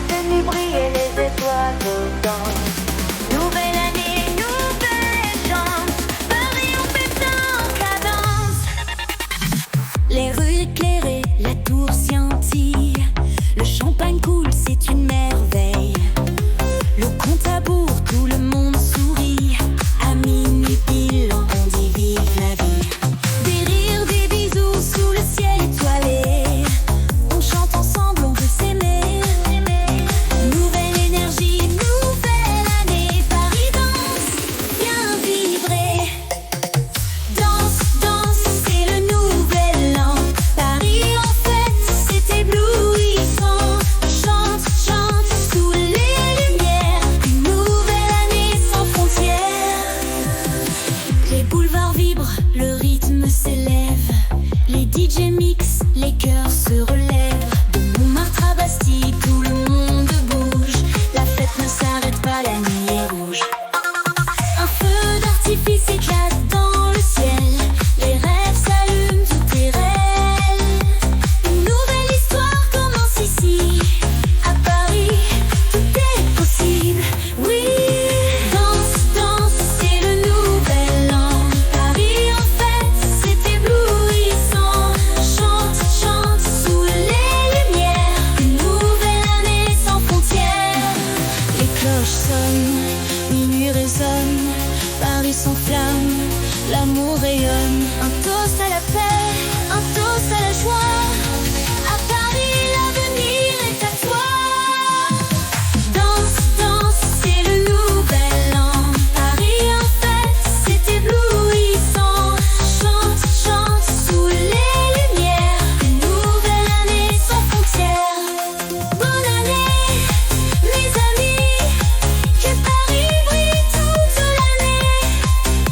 tenue briller les étoiles dedans. Nouvelle année, nouvelle chance, Paris on fait ça en cadence. Les rues éclairées, la tour scintille, le champagne coule, c'est une merveille. Le compte à rebours, tout le monde sourit. À minuit pile, on dit vive la vie. Des rires, des bisous sous le ciel étoilé. On chante ensemble, on veut s'aimer. Nouvelle énergie, nouvelle année, Paris danse, viens vibrer. Danse, danse, c'est le nouvel an. Paris en fête, c'est éblouissant. Chante, chante, sous les lumières. Une nouvelle année sans frontières. Les boulevards vibrent, le rythme s'élève. Les DJ mix, les cœurs se relèvent. De Montmartre à Bastille, tout le monde bouge. La fête ne s'arrête pas, la nuit est rouge. Un feu d'artifice éclate dans le ciel. Les rêves s'allument, tout est réel. Une nouvelle histoire commence ici. À Paris, tout est possible. Oui, danse, danse, c'est le nouvel an. Paris en fête, c'est éblouissant. Chante, chante, sous les lumières. Une nouvelle année sans frontières. Les cloches sonnent, minuit résonne. Paris s'enflamme, l'amour rayonne. Un toast à la paix, un toast à la joie. À Paris, l'avenir est à toi. Danse, danse, c'est le nouvel an. Paris en fête, c'est éblouissant. Chante, chante, sous les lumières. Une nouvelle année sans frontières. Bonne année, mes amis. Que Paris brille toute l'année.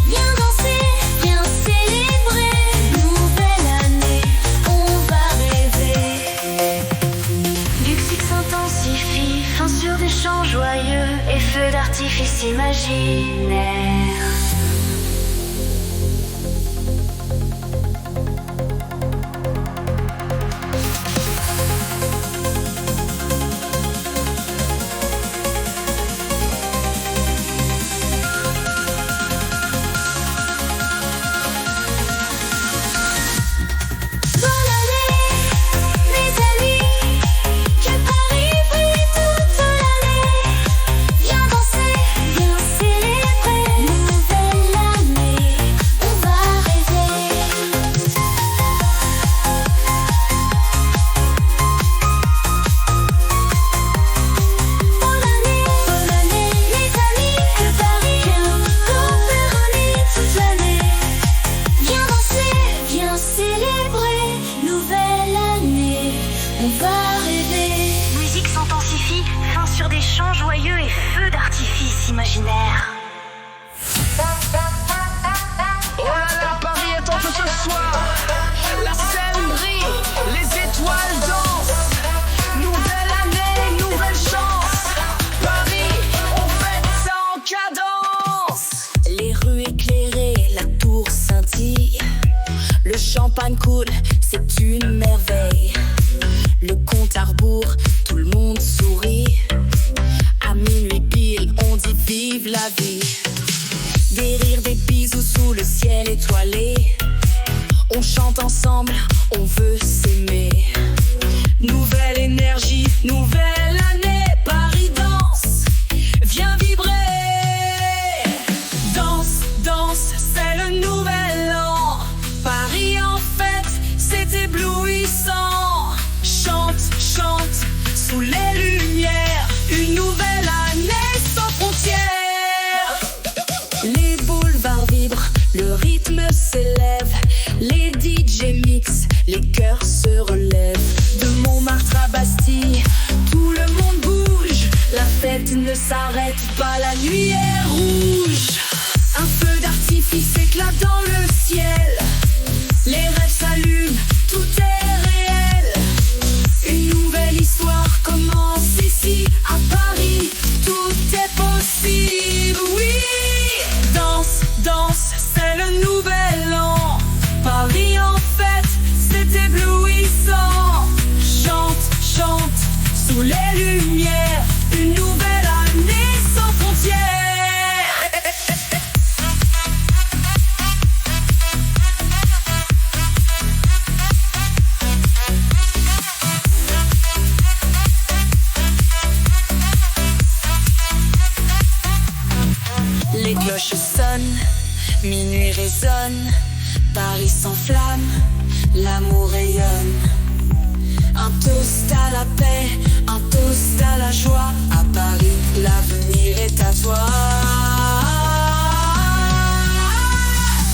Viens danser, viens célébrer. Nouvelle année, on va rêver. Luxe s'intensifie, fin sur des champs joyeux et feux d'artifice imaginaires. Bonne année, mes amis. Que Paris brille toute l'année. Viens danser, viens célébrer. Nouvelle année, on va rêver. Bonne année, mes amis. Que Paris brille toute l'année. Viens danser, viens célébrer. Nouvelle année, on va rêver. Musique s'intensifie, fin sur des champs joyeux et feux d'artifice imaginaires. Oh là là, Paris est en feu ce soir. La scène brille, les étoiles dansent. Nouvelle année, nouvelle chance. Paris, on fête ça en cadence. Les rues éclairées, la tour scintille. Le champagne coule, c'est une merveille. Le compte à rebours, tout le monde sourit. À minuit pile, on dit vive la vie. Des rires, des bisous sous le ciel étoilé. On chante ensemble, on veut s'aimer. Nouvelle énergie, nouvelle année. Paris danse, viens vibrer. Danse, danse, c'est le nouvel an. Paris en fête, c'est éblouissant. Chante, chante, sous les lumières. Une nouvelle année sans frontières. Les boulevards vibrent, le rythme s'élève. Les DJ mix, les cœurs se relèvent. De Montmartre à Bastille, tout le monde bouge. La fête ne s'arrête pas, la nuit est rouge. Un feu d'artifice éclate dans le ciel. Les rêves s'allument, tout est réel. Une nouvelle histoire commence ici. À Paris, tout est possible. Oui, danse, danse, c'est le nouvel an. Paris en fête, c'est éblouissant. Chante, chante, sous les lumières. Minuit résonne, Paris s'enflamme, l'amour rayonne. Un toast à la paix, un toast à la joie. À Paris, l'avenir est à toi.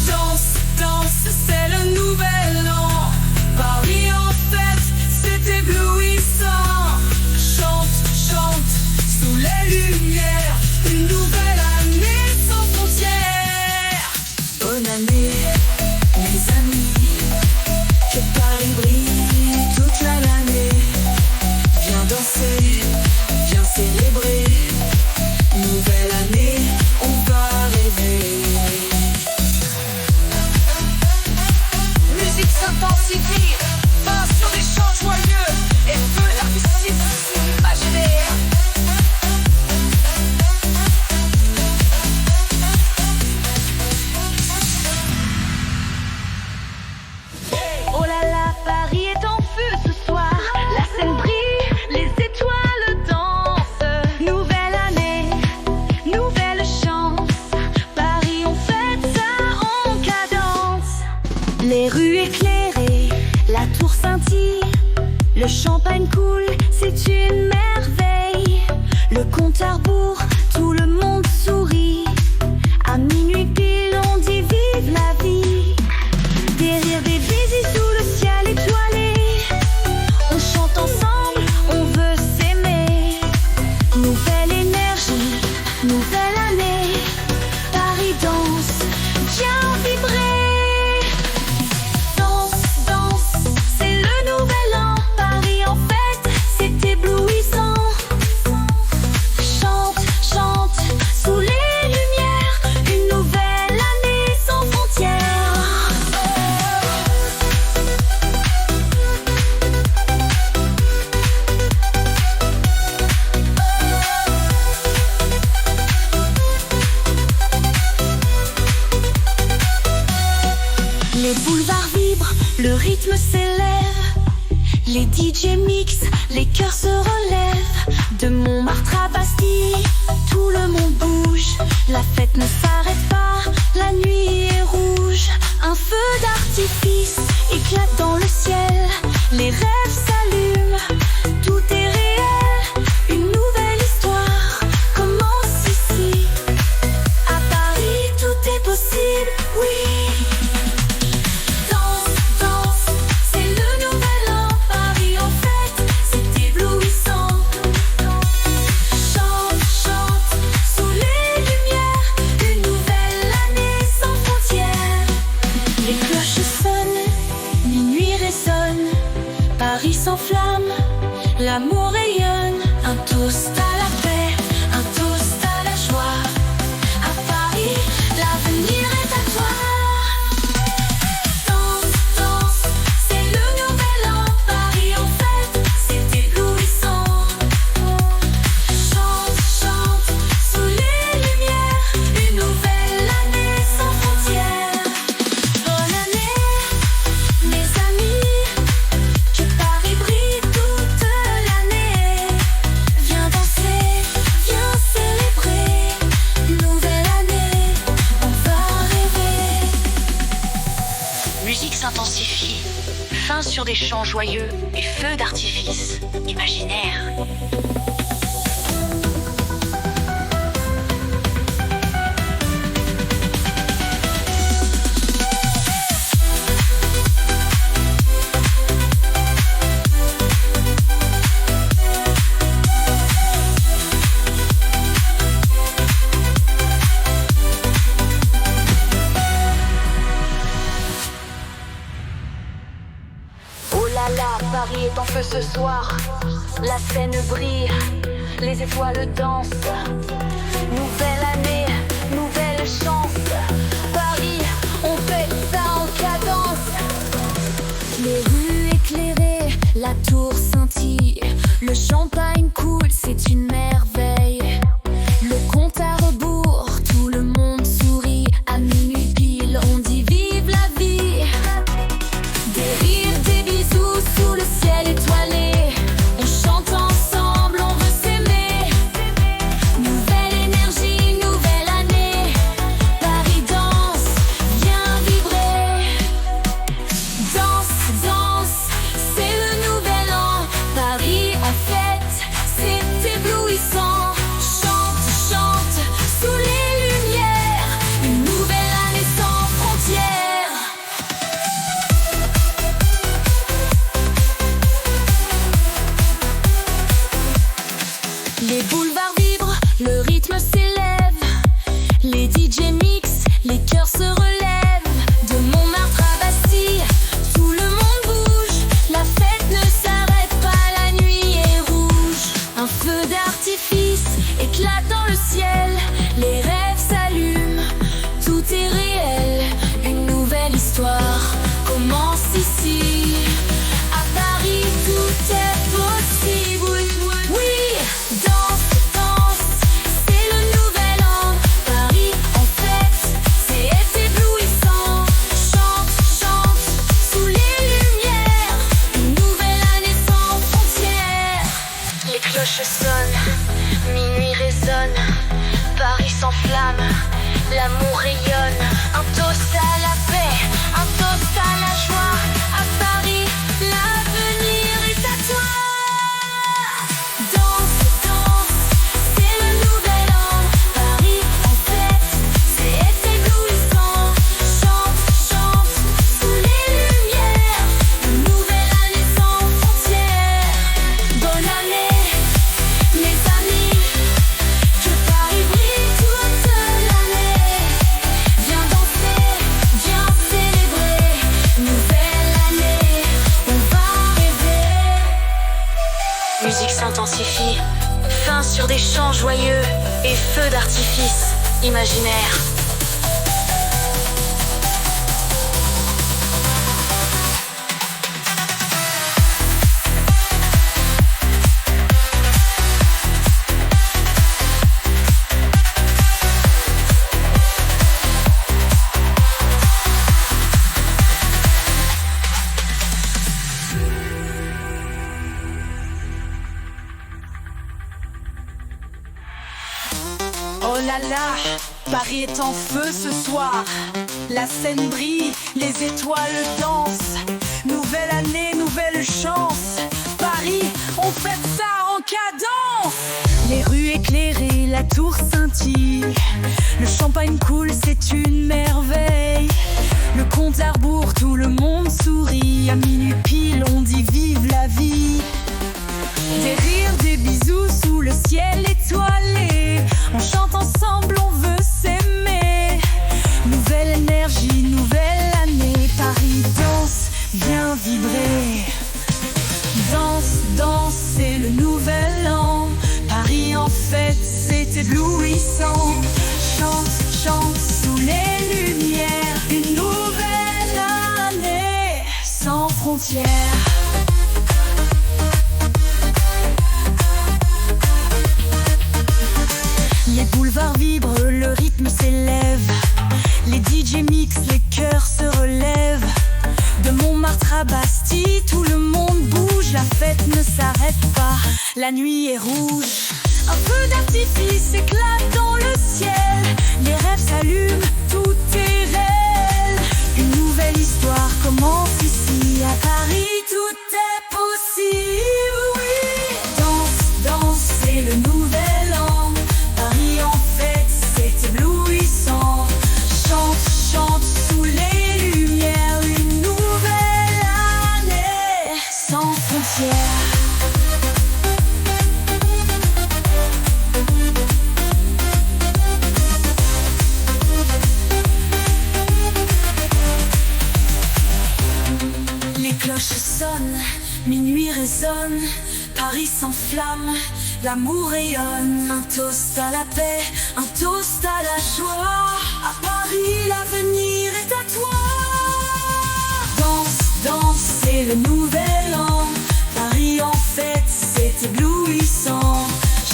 Danse, danse, c'est le nouvel an. Paris en fête, c'est éblouissant. Chante, chante, sous les lumières. Une nouvelle année sans frontières. Bonne année, mes amis. Que Paris brille toute l'année. Viens danser, viens célébrer. Nouvelle année, on va rêver. Musique s'intensifie, main sur des chants joyeux et feu d'artifice imaginaire. Oh là là, Paris est en feu ce soir. La scène brille, les étoiles dansent. Nouvelle année, nouvelle chance. Paris, on fête ça en cadence. Les rues éclairées, la tour scintille. Le champagne coule, c'est une merveille. Le compte à rebours, tout le monde sourit. À minuit pile, on dit vive la vie. Des rires, des baisers sous le ciel étoilé. On chante ensemble, on veut s'aimer. Nouvelle énergie, nouvelle année. Paris danse, viens vibrer. Danse, danse, c'est le nouvel an. Paris en fête, c'est éblouissant. Chante, chante, sous les lumières. Une nouvelle année sans frontières. Les boulevards vibrent, le rythme s'élève. Les DJ mixent, les cœurs se relèvent. De Montmartre à Bastille, tout le monde bouge. La fête ne s'arrête pas, la nuit est rouge. Un feu d'artifice éclate dans le ciel. Les rêves s'allument, tout est réel. Une nouvelle histoire commence ici. À Paris, tout est possible, oui. Danse, danse, c'est le nouvel an. Paris en fête, c'est éblouissant. Chante, chante, sous les lumières. Une nouvelle année sans frontières. Les cloches sonnent, minuit résonne. Paris s'enflamme, l'amour rayonne. Un toast à la paix, un toast à la joie. À Paris, l'avenir est à toi. Danse, danse, c'est le nouvel an. Paris en fête, c'est éblouissant. Chante, chante, sous les lumières. Une nouvelle année sans frontières. Bonne année, mes amis. Que Paris brille toute l'année. Viens danser, viens célébrer. Nouvelle année, on va rêver. Musique s'intensifie, fin sur des chants joyeux et feux d'artifice imaginaires. Oh là là, Paris est en feu ce soir. La scène brille, les étoiles dansent. Nouvelle année, nouvelle chance. Paris, on fait ça en cadence. Les rues éclairées, la tour scintille. Le champagne coule, c'est une merveille. Le compte à rebours, tout le monde sourit. À minuit pile, on dit vive la vie. Des rires, des bisous sous le ciel étoilé. On chante ensemble, on veut s'aimer. Nouvelle énergie, nouvelle année. Paris danse, relève. De Montmartre à Bastille, tout le monde bouge. La fête ne s'arrête pas, la nuit est rouge. Un feu d'artifice éclate dans le ciel. Les rêves s'allument, tout est réel. Une nouvelle histoire commence ici. À Paris, tout est possible. Oui, danse, danse, c'est le nouvel an. Paris en fête, c'est éblouissant. Chante, chante, sous les lumières. Une nouvelle année sans frontières. Les cloches sonnent, minuit résonne. Paris s'enflamme, l'amour rayonne. Un toast à la paix, un toast à la joie. À Paris, l'avenir est à toi. Danse, danse, c'est le nouvel an. Paris en fête, c'est éblouissant. Chante, chante, sous les lumières. Une nouvelle année sans frontières. Bonne année, mes amis. Que Paris brille toute l'année. Viens danser, viens célébrer. Nouvelle année, on va rêver. Musique s'intensifie, fin sur des chants joyeux et feux d'artifice imaginaires. Oh là là, Paris est en feu ce soir. La scène brille, les étoiles dansent. Nouvelle année, nouvelle chance. Paris, on fête ça en cadence. Les rues éclairées, la tour scintille. Le champagne coule, c'est une merveille. Le compte à rebours, tout le monde sourit. À minuit pile, on dit vive la vie. Des rires, des bisous sous le ciel étoilé. On chante ensemble, on veut s'aimer. Nouvelle énergie, nouvelle année. Paris danse, viens vibrer. Danse, danse, c'est le nouvel an. Paris en fête, c'est éblouissant. Chante, chante sous les lumières. Une nouvelle année sans frontières. Les boulevards vibrent, le rythme s'élève. Les DJ mix, les cœurs se relèvent. De Montmartre à Bastille, tout le monde bouge. La fête ne s'arrête pas, la nuit est rouge. Un feu d'artifice éclate dans le ciel. Les rêves s'allument, tout est réel. Une nouvelle histoire commence ici. À Paris, tout est possible. Oui, danse, danse, c'est le nouvel an. Paris en fête, c'est éblouissant. Chante, chante sous les lumières. Une nouvelle année sans frontières. Les cloches sonnent, minuit résonne. Paris s'enflamme, l'amour rayonne. Un toast à la paix, un toast à la joie. À Paris, l'avenir est à toi. Danse, danse, c'est le nouvel an. Paris en fête, c'est éblouissant.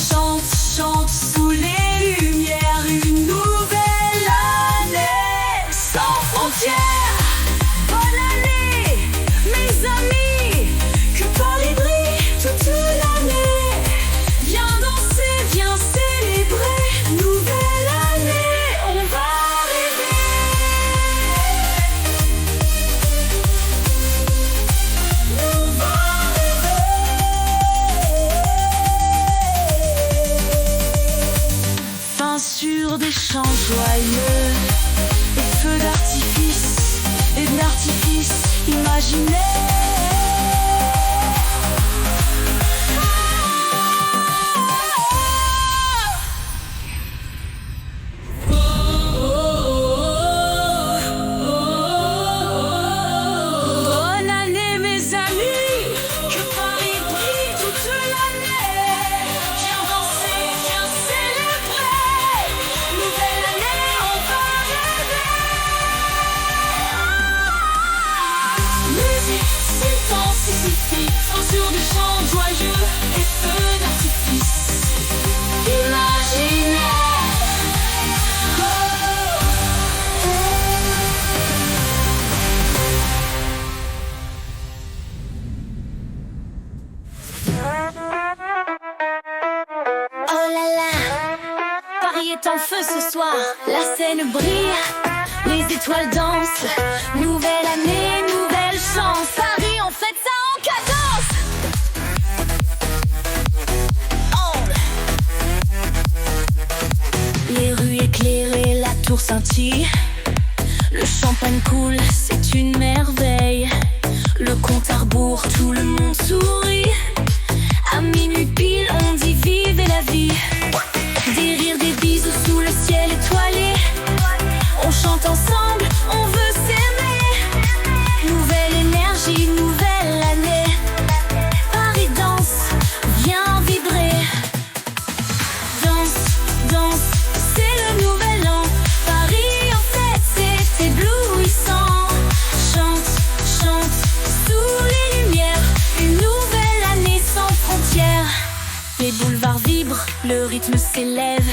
Chante, chante sous les lumières. Une nouvelle année sans frontières. Bonne année, mes amis. Que Paris brille toute l'année. Viens danser, viens célébrer. Nouvelle année, on va rêver. On va rêver. Fin sur des champs joyeux. Et feux d'artifice, et de l'artifice imaginaire. joyeux et feux d'artifice imaginaires. Oh là là, Paris est en feu ce soir, la scène brille, les étoiles dansent. Nouvelle année, nouvelle chance. Paris, on fête ça en cadence. Les rues éclairées, la tour scintille, le champagne coule, c'est une merveille. Le compte à rebours, tout le monde sourit. À minuit pile, on dit vivez la vie. Des rires, des bisous sous le ciel étoilé. On chante ensemble, on veut s'aimer. Nouvelle énergie, nouvelle année. Paris danse, viens vibrer. Danse, danse, c'est le nouvel an. Paris en fête, c'est éblouissant. Chante, chante, sous les lumières. Une nouvelle année sans frontières. Les boulevards vibrent, le rythme s'élève.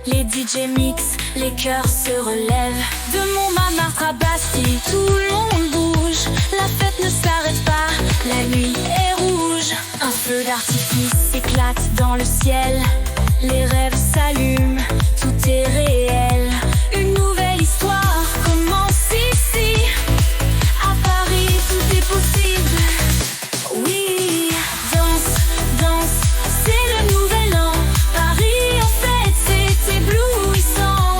Les DJ mix, les cœurs se relèvent. De Montmartre à Bastille, tout le monde bouge. La fête ne s'arrête pas, la nuit est rouge. Un feu d'artifice éclate dans le ciel. Les rêves s'allument, tout est réel. Une nouvelle histoire commence ici. À Paris, tout est possible. Oui, danse, danse, c'est le nouvel an. Paris en fête, c'est éblouissant.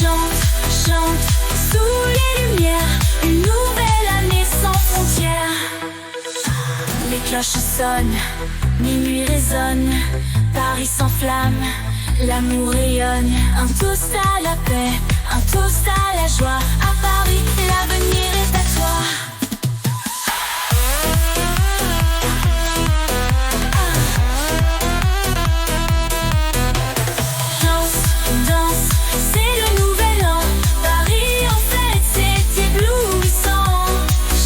Chante, chante, sous les lumières. Une nouvelle année sans frontières. Les cloches sonnent, minuit résonne. Paris s'enflamme, l'amour rayonne. Un toast à la paix, un toast à la joie. À Paris, l'avenir est à toi. Danse, danse, c'est le nouvel an. Paris en fête, c'est éblouissant.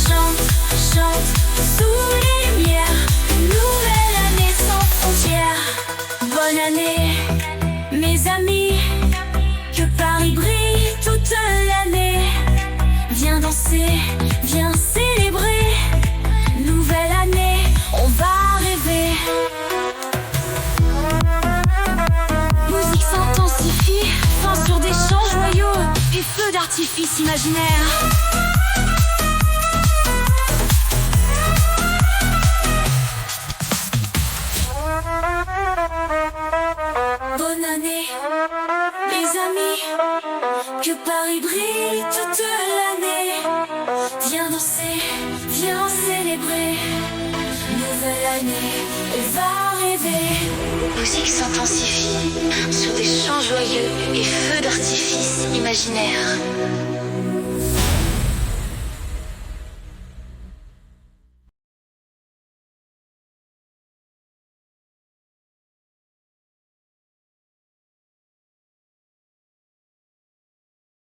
Chante, chante, sous les lumières. Une nouvelle année sans frontières. Bonne année, mes amis. Que Paris brille toute l'année. Viens danser, viens célébrer. Nouvelle année, on va rêver. Musique s'intensifie, fin sur des chants joyeux et feux d'artifice imaginaires. Bonne année, mes amis. Que Paris brille toute l'année. Viens danser, viens célébrer. Nouvelle année, on va rêver. Musique s'intensifie sur des chants joyeux et feux d'artifice imaginaires.